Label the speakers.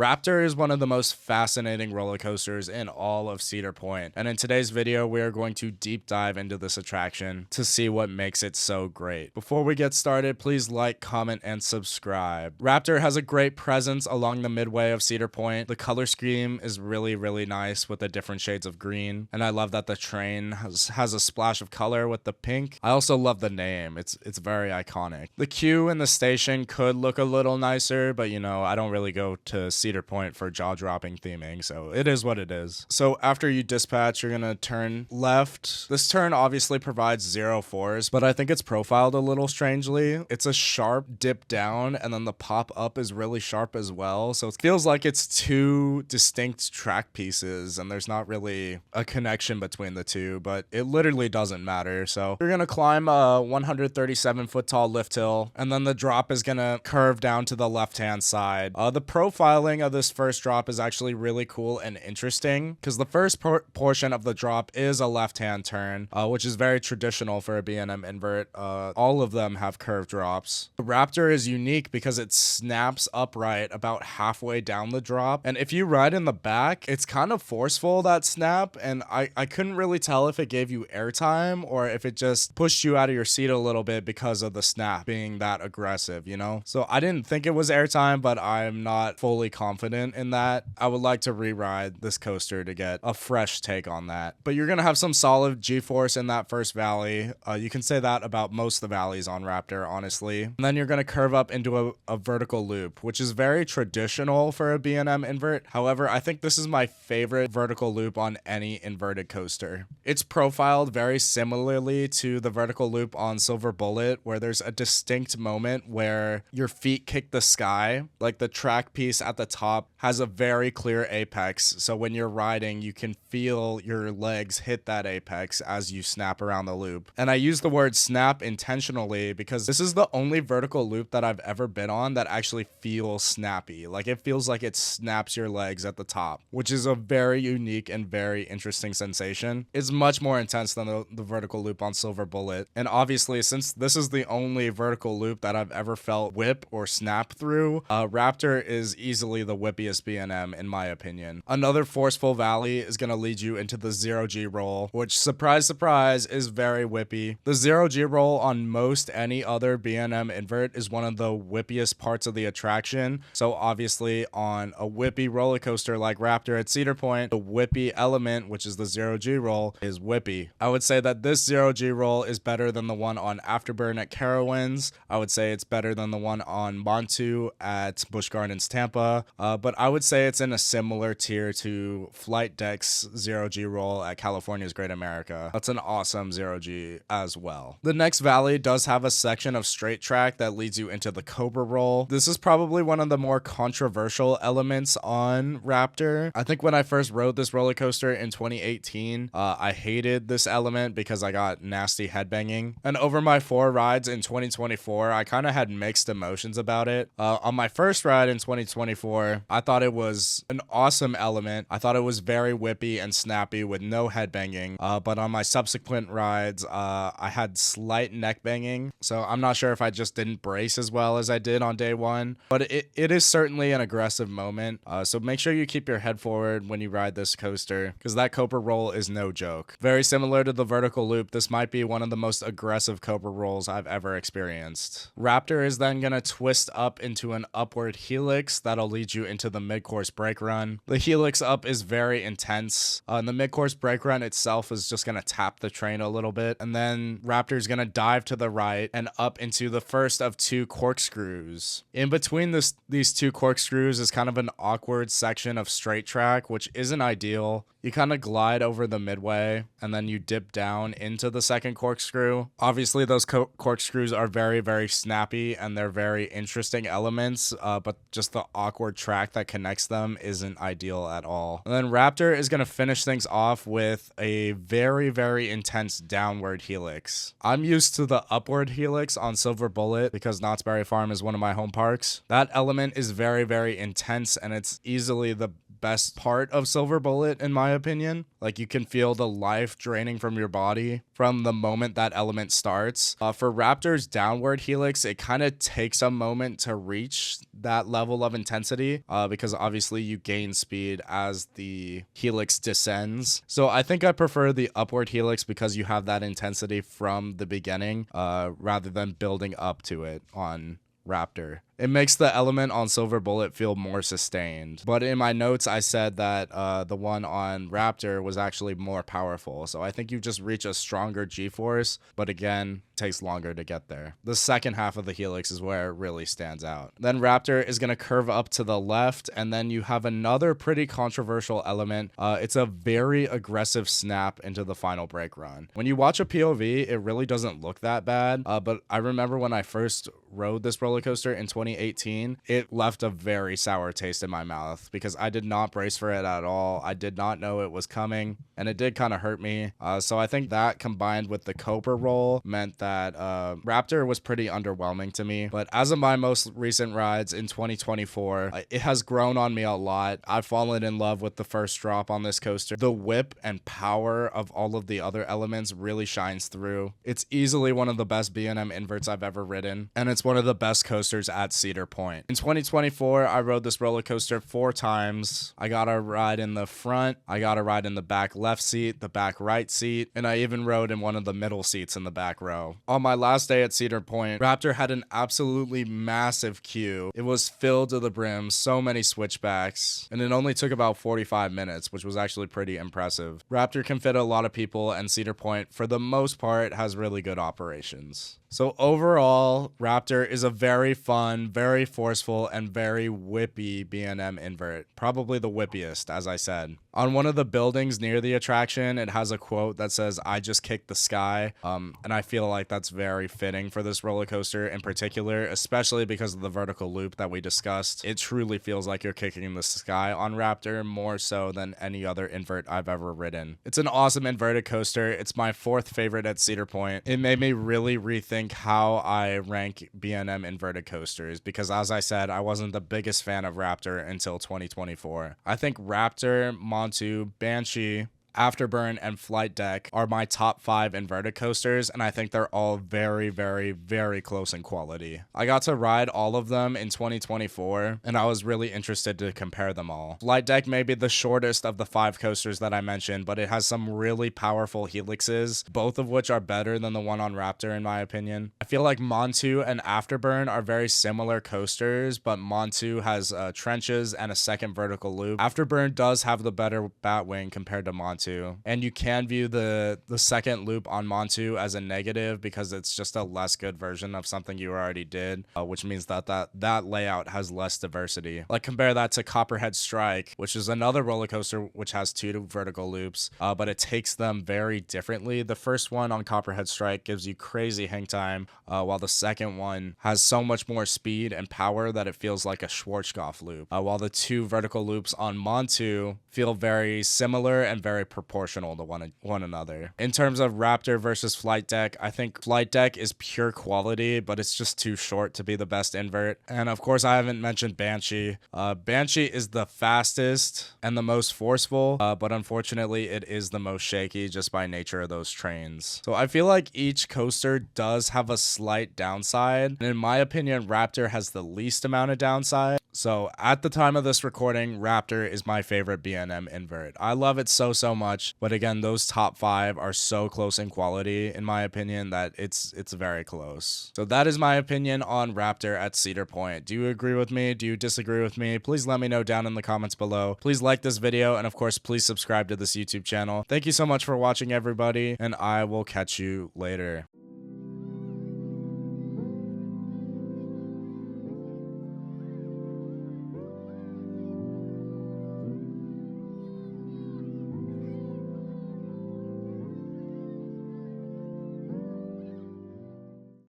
Speaker 1: Raptor is one of the most fascinating roller coasters in all of Cedar Point, and in today's video we are going to deep dive into this attraction to see what makes it so great. Before we get started, please like, comment, and subscribe. Raptor has a great presence along the midway of Cedar Point. The color scheme is really nice with the different shades of green, and I love that the train has a splash of color with the pink. I also love the name. It's very iconic. The queue in the station could look a little nicer, but you know, I don't really go to Cedar Point for jaw-dropping theming, so it is what it is. So after you dispatch, you're gonna turn left. This turn obviously provides 0 force, but I think it's profiled a little strangely. It's a sharp dip down, and then the pop up is really sharp as well, so it feels like it's two distinct track pieces, and there's not really a connection between the two, but it literally doesn't matter. So you're gonna climb a 137-foot tall lift hill, and then the drop is gonna curve down to the left-hand side. The profiling of this first drop is actually really cool and interesting because the first portion of the drop is a left-hand turn, which is very traditional for a B&M invert. All of them have curved drops. The Raptor is unique because it snaps upright about halfway down the drop, and if you ride in the back, it's kind of forceful, that snap, and I couldn't really tell if it gave you airtime or if it just pushed you out of your seat a little bit because of the snap being that aggressive, you know? So I didn't think it was airtime, but I'm not fully confident in that. I would like to re-ride this coaster to get a fresh take on that. But you're gonna have some solid G-force in that first valley. You can say that about most of the valleys on Raptor, honestly. And then you're gonna curve up into a vertical loop, which is very traditional for a B&M invert. However, I think this is my favorite vertical loop on any inverted coaster. It's profiled very similarly to the vertical loop on Silver Bullet, where there's a distinct moment where your feet kick the sky. Like the track piece at the top has a very clear apex, so when you're riding you can feel your legs hit that apex as you snap around the loop. And I use the word snap intentionally because this is the only vertical loop that I've ever been on that actually feels snappy. Like it feels like it snaps your legs at the top, which is a very unique and very interesting sensation. It's much more intense than the vertical loop on Silver Bullet, and obviously since this is the only vertical loop that I've ever felt whip or snap through, Raptor is easily the whippiest B&M in my opinion. Another forceful valley is going to lead you into the 0G roll, which surprise is very whippy. The 0G roll on most any other B&M invert is one of the whippiest parts of the attraction, so obviously on a whippy roller coaster like Raptor at Cedar Point, the whippy element, which is the 0G roll, is whippy. I would say that this 0G roll is better than the one on Afterburn at Carowinds. I would say it's better than the one on Montu at Busch Gardens Tampa, but I would say it's in a similar tier to Flight Deck's 0G roll at California's Great America. That's an awesome 0G as well. The next valley does have a section of straight track that leads you into the Cobra roll. This is probably one of the more controversial elements on Raptor. I think when I first rode this roller coaster in 2018, I hated this element because I got nasty headbanging. And over my 4 rides in 2024, I kind of had mixed emotions about it. On my first ride in 2024, I thought it was an awesome element. I thought it was very whippy and snappy with no headbanging. But on my subsequent rides, I had slight neck banging. So I'm not sure if I just didn't brace as well as I did on day 1. But it is certainly an aggressive moment. So make sure you keep your head forward when you ride this coaster, because that Cobra roll is no joke. Very similar to the vertical loop, this might be one of the most aggressive Cobra rolls I've ever experienced. Raptor is then going to twist up into an upward helix that'll lead you into the mid-course brake run. The helix up is very intense, and the mid-course brake run itself is just going to tap the train a little bit, and then Raptor is going to dive to the right and up into the first of 2 corkscrews. In between these 2 corkscrews is kind of an awkward section of straight track, which isn't ideal. You kind of glide over the midway and then you dip down into the second corkscrew. Obviously those corkscrews are very snappy and they're very interesting elements, but just the awkward track that connects them isn't ideal at all. And then Raptor is going to finish things off with a very intense downward helix. I'm used to the upward helix on Silver Bullet because Knott's Berry Farm is one of my home parks. That element is very intense, and it's easily the best part of Silver Bullet, in my opinion. Like, you can feel the life draining from your body from the moment that element starts. For Raptor's downward helix, it kind of takes a moment to reach that level of intensity because obviously you gain speed as the helix descends. So I think I prefer the upward helix because you have that intensity from the beginning rather than building up to it on Raptor. It makes the element on Silver Bullet feel more sustained. But in my notes, I said that the one on Raptor was actually more powerful. So I think you just reach a stronger G-force, but again, takes longer to get there. The second half of the helix is where it really stands out. Then Raptor is going to curve up to the left, and then you have another pretty controversial element. It's a very aggressive snap into the final brake run. When you watch a POV, it really doesn't look that bad, but I remember when I first rode this roller coaster in 2018, it left a very sour taste in my mouth because I did not brace for it at all. I did not know it was coming, and it did kind of hurt me. So I think that combined with the Cobra roll meant that Raptor was pretty underwhelming to me. But as of my most recent rides in 2024, it has grown on me a lot. I've fallen in love with the first drop on this coaster. The whip and power of all of the other elements really shines through. It's easily one of the best B&M inverts I've ever ridden, and it's one of the best coasters at Cedar Point. In 2024, I rode this roller coaster 4 times. I got a ride in the front, I got a ride in the back left seat, the back right seat, and I even rode in one of the middle seats in the back row. On my last day at Cedar Point, Raptor had an absolutely massive queue. It was filled to the brim, so many switchbacks, and it only took about 45 minutes, which was actually pretty impressive. Raptor can fit a lot of people, and Cedar Point, for the most part, has really good operations. So overall, Raptor is a very fun, very forceful, and very whippy B&M invert. Probably the whippiest, as I said. On one of the buildings near the attraction, it has a quote that says, "I just kicked the sky." And I feel like that's very fitting for this roller coaster in particular, especially because of the vertical loop that we discussed. It truly feels like you're kicking the sky on Raptor more so than any other invert I've ever ridden. It's an awesome inverted coaster. It's my 4th favorite at Cedar Point. It made me really rethink how I rank B&M inverted coasters because, as I said, I wasn't the biggest fan of Raptor until 2024. I think Raptor, Montu, Banshee, Afterburn, and Flight Deck are my top 5 inverted coasters, and I think they're all very, very, very close in quality. I got to ride all of them in 2024, and I was really interested to compare them all. Flight Deck may be the shortest of the 5 coasters that I mentioned, but it has some really powerful helixes, both of which are better than the one on Raptor in my opinion. I feel like Montu and Afterburn are very similar coasters, but Montu has trenches and a second vertical loop. Afterburn does have the better batwing compared to Montu. And you can view the second loop on Montu as a negative because it's just a less good version of something you already did, which means that layout has less diversity. Like, compare that to Copperhead Strike, which is another roller coaster which has 2 vertical loops, but it takes them very differently. The first one on Copperhead Strike gives you crazy hang time, while the second one has so much more speed and power that it feels like a Schwarzkopf loop, while the 2 vertical loops on Montu feel very similar and very proportional to one another. In terms of Raptor versus Flight Deck, I think Flight Deck is pure quality, but it's just too short to be the best invert. And of course, I haven't mentioned Banshee. Banshee is the fastest and the most forceful, but unfortunately, it is the most shaky just by nature of those trains. So I feel like each coaster does have a slight downside. And in my opinion, Raptor has the least amount of downside. So at the time of this recording, Raptor is my favorite B&M invert. I love it so much, but again, those top 5 are so close in quality in my opinion that it's very close. So that is my opinion on Raptor at Cedar Point. Do you agree with me? Do you disagree with me? Please let me know down in the comments below. Please like this video, and of course, please subscribe to this YouTube channel. Thank you so much for watching, everybody, and I will catch you later.